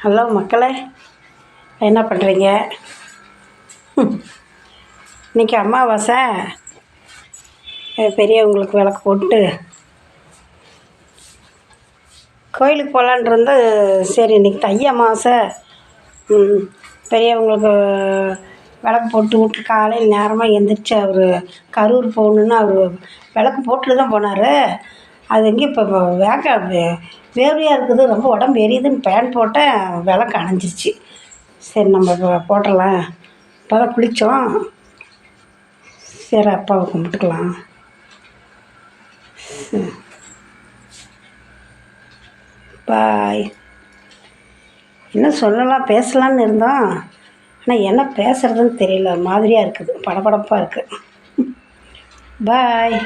Hello மக்களே, என்ன பண்ணுறீங்க? இன்றைக்கி அமாவாசை. பெரியவங்களுக்கு விளக்கு போட்டு கோயிலுக்கு போகலான் இருந்து, சரி இன்றைக்கி தை அமாவாசை, பெரியவங்களுக்கு விளக்கு போட்டு விட்டு காலையில் நேரமாக எழுந்திரிச்சி அவர் கரூர் போகணுன்னு அவர் விளக்கு போட்டுட்டு தான் போனார். அது எங்கே இப்போ வேர்வையாக இருக்குது, ரொம்ப உடம்பு எரியுதுன்னு பேன் போட்டேன், விளக்கு அணைஞ்சிருச்சு. சரி நம்ம இப்போ போட்டுடலாம், இப்போ தான் குளித்தோம், சரி அப்பாவை கும்பிட்டுக்கலாம். பாய். என்ன சொல்லலாம் பேசலான்னு இருந்தோம், ஆனால் என்ன பேசுகிறதுன்னு தெரியல, மாதிரியாக இருக்குது, படபடப்பாக இருக்குது. பாய்.